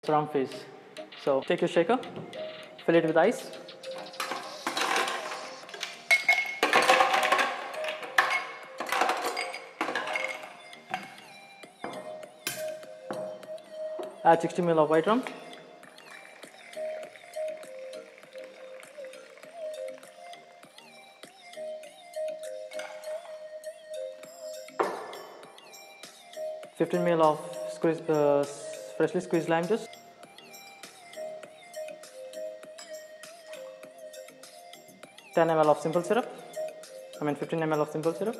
Rum Fizz. So take your shaker, fill it with ice. Add 60 ml of white rum. $15 ml of freshly squeezed lime juice. 10 ml of simple syrup. 15 ml of simple syrup.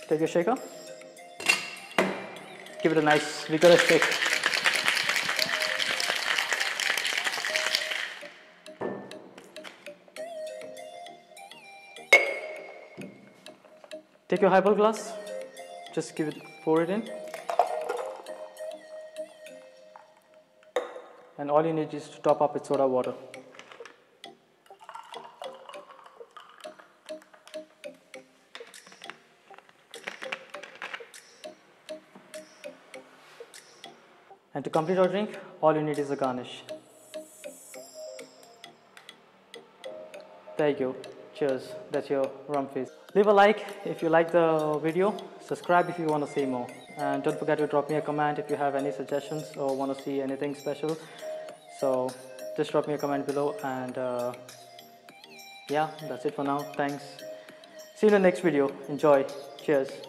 Take your shaker. Give it a nice vigorous shake. Take your highball glass. Just pour it in. And all you need is to top up with soda water. And to complete our drink, all you need is a garnish. There you go. Cheers. That's your Rum Fizz. Leave a like if you like the video. Subscribe if you want to see more. And don't forget to drop me a comment if you have any suggestions or want to see anything special. So just drop me a comment below, and yeah, that's it for now. Thanks. See you in the next video. Enjoy. Cheers.